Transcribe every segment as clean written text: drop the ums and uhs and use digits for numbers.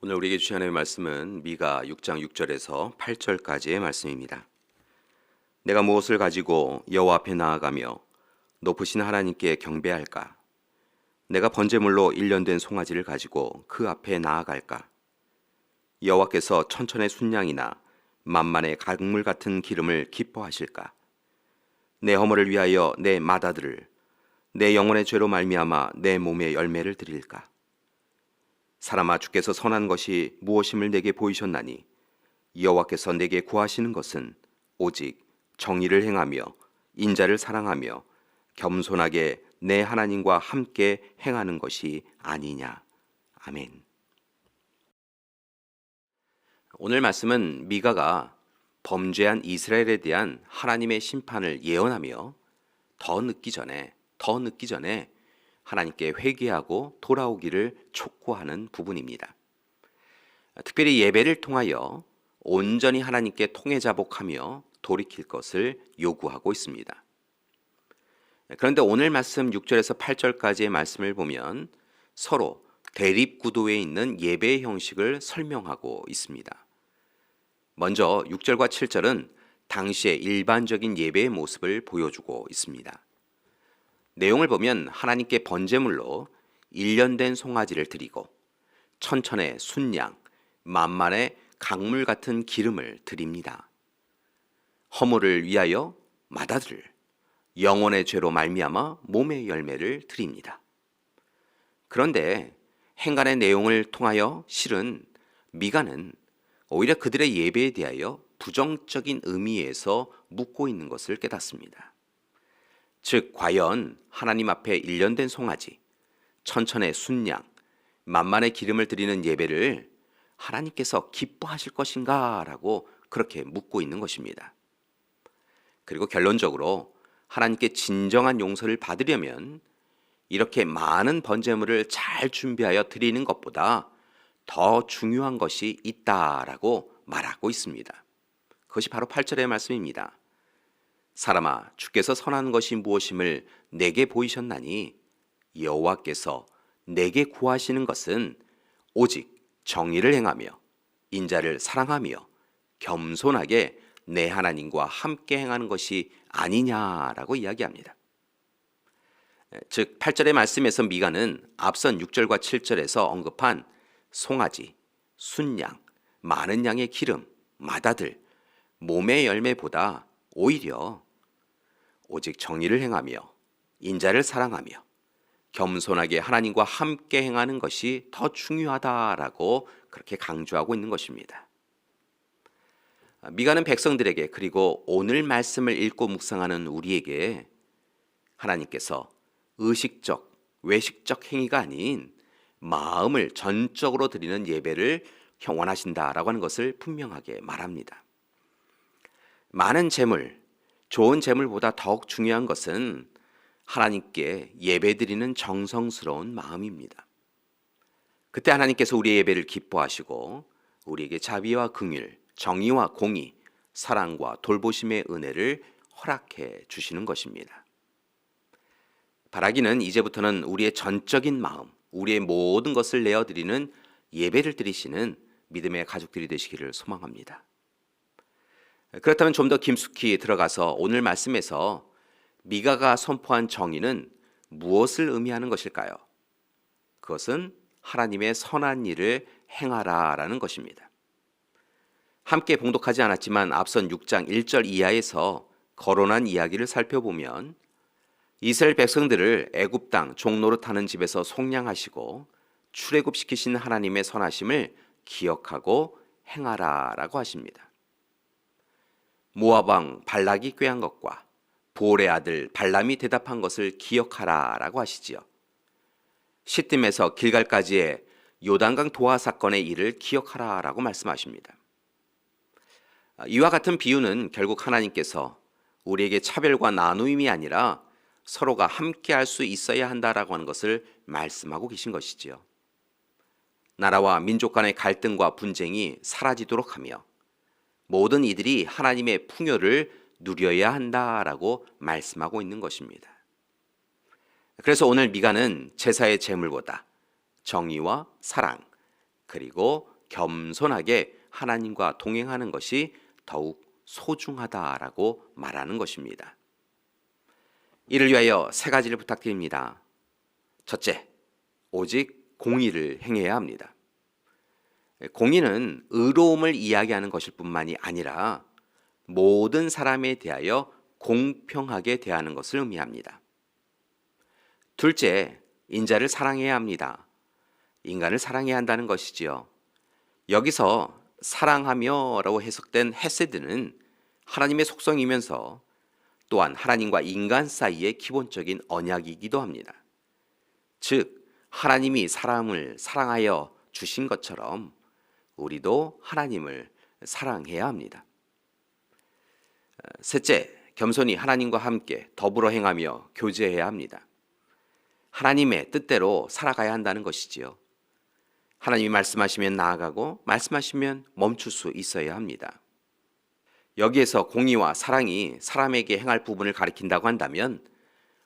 오늘 우리에게 주신 하나님의 말씀은 미가 6장 6절에서 8절까지의 말씀입니다. 내가 무엇을 가지고 여호와 앞에 나아가며 높으신 하나님께 경배할까? 내가 번제물로 일련된 송아지를 가지고 그 앞에 나아갈까? 여호와께서 천천의 순양이나 만만의 각물 같은 기름을 기뻐하실까? 내 허물을 위하여 내 맏아들을, 내 영혼의 죄로 말미암아 내 몸의 열매를 드릴까? 사람아, 주께서 선한 것이 무엇임을 내게 보이셨나니 여호와께서 내게 구하시는 것은 오직 정의를 행하며 인자를 사랑하며 겸손하게 내 하나님과 함께 행하는 것이 아니냐. 아멘. 오늘 말씀은 미가가 범죄한 이스라엘에 대한 하나님의 심판을 예언하며 더 늦기 전에 하나님께 회개하고 돌아오기를 촉구하는 부분입니다. 특별히 예배를 통하여 온전히 하나님께 통회자복하며 돌이킬 것을 요구하고 있습니다. 그런데 오늘 말씀 6절에서 8절까지의 말씀을 보면 서로 대립 구도에 있는 예배의 형식을 설명하고 있습니다. 먼저 6절과 7절은 당시의 일반적인 예배의 모습을 보여주고 있습니다. 내용을 보면 하나님께 번제물로 일련된 송아지를 드리고 천천의 순양, 만만의 각물 같은 기름을 드립니다. 허물을 위하여 맏아들을, 영혼의 죄로 말미암아 몸의 열매를 드립니다. 그런데 행간의 내용을 통하여 실은 미가는 오히려 그들의 예배에 대하여 부정적인 의미에서 묻고 있는 것을 깨닫습니다. 즉, 과연 하나님 앞에 일련된 송아지, 천천의 순양, 만만의 기름을 드리는 예배를 하나님께서 기뻐하실 것인가? 라고 그렇게 묻고 있는 것입니다. 그리고 결론적으로 하나님께 진정한 용서를 받으려면 이렇게 많은 번제물을 잘 준비하여 드리는 것보다 더 중요한 것이 있다라고 말하고 있습니다. 그것이 바로 8절의 말씀입니다. 사람아, 주께서 선한 것이 무엇임을 내게 보이셨나니 여호와께서 내게 구하시는 것은 오직 정의를 행하며 인자를 사랑하며 겸손하게 내 하나님과 함께 행하는 것이 아니냐라고 이야기합니다. 즉 8절의 말씀에서 미가는 앞선 6절과 7절에서 언급한 송아지, 순양, 많은 양의 기름, 맏아들, 몸의 열매보다 오히려 오직 정의를 행하며 인자를 사랑하며 겸손하게 하나님과 함께 행하는 것이 더 중요하다라고 그렇게 강조하고 있는 것입니다. 미가는 백성들에게, 그리고 오늘 말씀을 읽고 묵상하는 우리에게 하나님께서 의식적, 외식적 행위가 아닌 마음을 전적으로 드리는 예배를 원하신다라고 하는 것을 분명하게 말합니다. 많은 재물, 좋은 재물보다 더욱 중요한 것은 하나님께 예배드리는 정성스러운 마음입니다. 그때 하나님께서 우리의 예배를 기뻐하시고 우리에게 자비와 긍휼, 정의와 공의, 사랑과 돌보심의 은혜를 허락해 주시는 것입니다. 바라기는 이제부터는 우리의 전적인 마음, 우리의 모든 것을 내어드리는 예배를 드리시는 믿음의 가족들이 되시기를 소망합니다. 그렇다면 좀 더 깊숙이 들어가서 오늘 말씀에서 미가가 선포한 정의는 무엇을 의미하는 것일까요? 그것은 하나님의 선한 일을 행하라라는 것입니다. 함께 봉독하지 않았지만 앞선 6장 1절 이하에서 거론한 이야기를 살펴보면 이스라엘 백성들을 애굽 땅 종노릇하는 집에서 속량하시고 출애굽시키신 하나님의 선하심을 기억하고 행하라라고 하십니다. 모압 왕 발락이 꾀한 것과 보올의 아들 발람이 대답한 것을 기억하라라고 하시지요. 시딤에서 길갈까지의 요단강 도하 사건의 일을 기억하라라고 말씀하십니다. 이와 같은 비유는 결국 하나님께서 우리에게 차별과 나누임이 아니라 서로가 함께 할 수 있어야 한다라고 하는 것을 말씀하고 계신 것이지요. 나라와 민족 간의 갈등과 분쟁이 사라지도록 하며 모든 이들이 하나님의 풍요를 누려야 한다라고 말씀하고 있는 것입니다. 그래서 오늘 미가는 제사의 제물보다 정의와 사랑, 그리고 겸손하게 하나님과 동행하는 것이 더욱 소중하다라고 말하는 것입니다. 이를 위하여 세 가지를 부탁드립니다. 첫째, 오직 공의를 행해야 합니다. 공의는 의로움을 이야기하는 것일 뿐만이 아니라 모든 사람에 대하여 공평하게 대하는 것을 의미합니다. 둘째, 인자를 사랑해야 합니다. 인간을 사랑해야 한다는 것이지요. 여기서 사랑하며라고 해석된 헤세드는 하나님의 속성이면서 또한 하나님과 인간 사이의 기본적인 언약이기도 합니다. 즉, 하나님이 사람을 사랑하여 주신 것처럼 우리도 하나님을 사랑해야 합니다. 셋째, 겸손히 하나님과 함께 더불어 행하며 교제해야 합니다. 하나님의 뜻대로 살아가야 한다는 것이지요. 하나님이 말씀하시면 나아가고 말씀하시면 멈출 수 있어야 합니다. 여기에서 공의와 사랑이 사람에게 행할 부분을 가리킨다고 한다면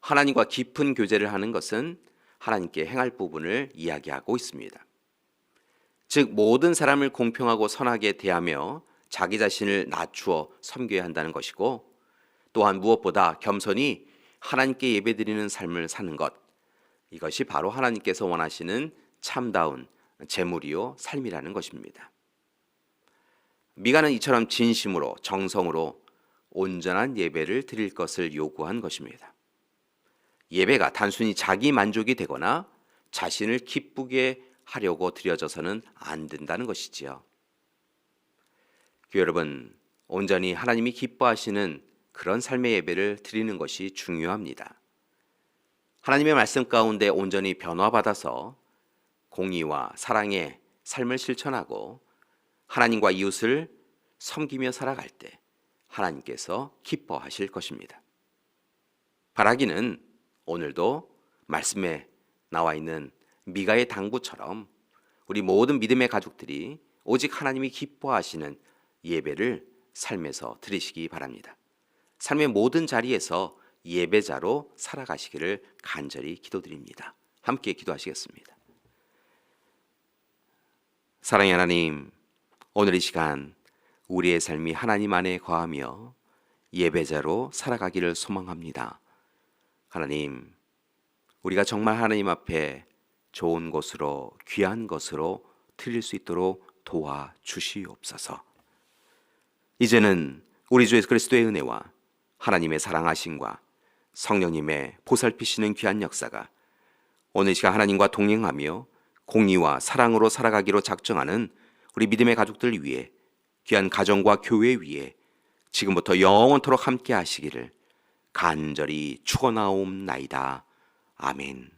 하나님과 깊은 교제를 하는 것은 하나님께 행할 부분을 이야기하고 있습니다. 즉 모든 사람을 공평하고 선하게 대하며 자기 자신을 낮추어 섬겨야 한다는 것이고, 또한 무엇보다 겸손히 하나님께 예배드리는 삶을 사는 것, 이것이 바로 하나님께서 원하시는 참다운 재물이요 삶이라는 것입니다. 미가는 이처럼 진심으로 정성으로 온전한 예배를 드릴 것을 요구한 것입니다. 예배가 단순히 자기 만족이 되거나 자신을 기쁘게 하려고 드려져서는 안 된다는 것이지요. 교회 여러분, 온전히 하나님이 기뻐하시는 그런 삶의 예배를 드리는 것이 중요합니다. 하나님의 말씀 가운데 온전히 변화받아서 공의와 사랑의 삶을 실천하고 하나님과 이웃을 섬기며 살아갈 때 하나님께서 기뻐하실 것입니다. 바라기는 오늘도 말씀에 나와 있는 미가의 당부처럼 우리 모든 믿음의 가족들이 오직 하나님이 기뻐하시는 예배를 삶에서 드리시기 바랍니다. 삶의 모든 자리에서 예배자로 살아가시기를 간절히 기도드립니다. 함께 기도하시겠습니다. 사랑의 하나님, 오늘 이 시간 우리의 삶이 하나님 안에 거하며 예배자로 살아가기를 소망합니다. 하나님, 우리가 정말 하나님 앞에 좋은 것으로 귀한 것으로 드릴 수 있도록 도와주시옵소서. 이제는 우리 주 예수 그리스도의 은혜와 하나님의 사랑하심과 성령님의 보살피시는 귀한 역사가 오늘 시간 하나님과 동행하며 공의와 사랑으로 살아가기로 작정하는 우리 믿음의 가족들 위해, 귀한 가정과 교회 위에 지금부터 영원토록 함께 하시기를 간절히 축원하옵나이다. 아멘.